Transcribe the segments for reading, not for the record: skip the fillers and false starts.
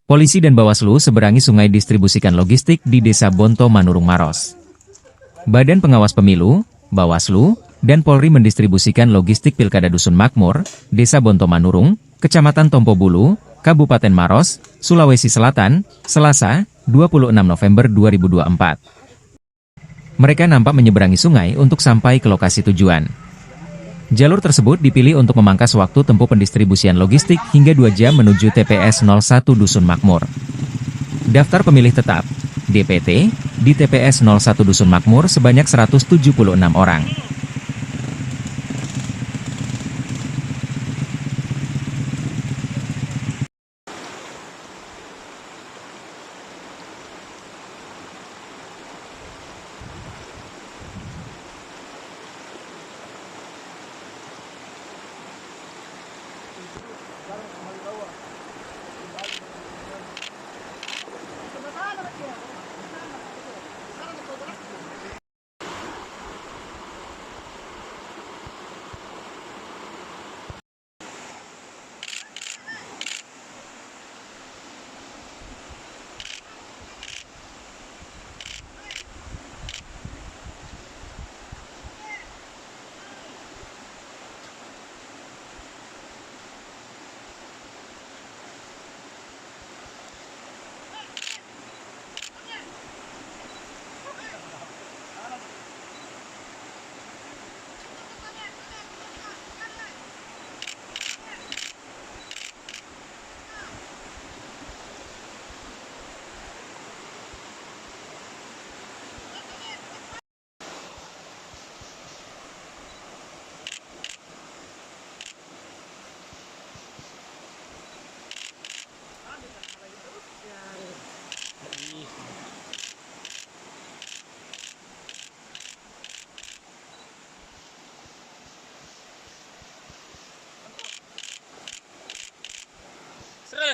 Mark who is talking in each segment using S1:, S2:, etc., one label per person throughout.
S1: Polisi dan Bawaslu seberangi sungai distribusikan logistik di Desa Bonto Manurung Maros. Badan Pengawas Pemilu, Bawaslu, dan Polri mendistribusikan logistik Pilkada Dusun Makmur, Desa Bonto Manurung, Kecamatan Tompo Bulu, Kabupaten Maros, Sulawesi Selatan, Selasa, 26 November 2024. Mereka nampak menyeberangi sungai untuk sampai ke lokasi tujuan. Jalur tersebut dipilih untuk memangkas waktu tempuh pendistribusian logistik hingga 2 jam menuju TPS 01 Dusun Makmur. Daftar pemilih tetap, DPT, di TPS 01 Dusun Makmur sebanyak 176 orang.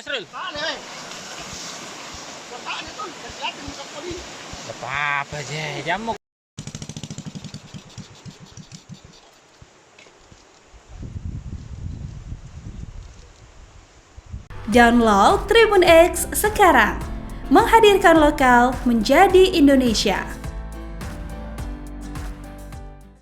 S2: Seril. Apa aja, jamuk.
S3: Download Tribun X sekarang, menghadirkan lokal menjadi Indonesia.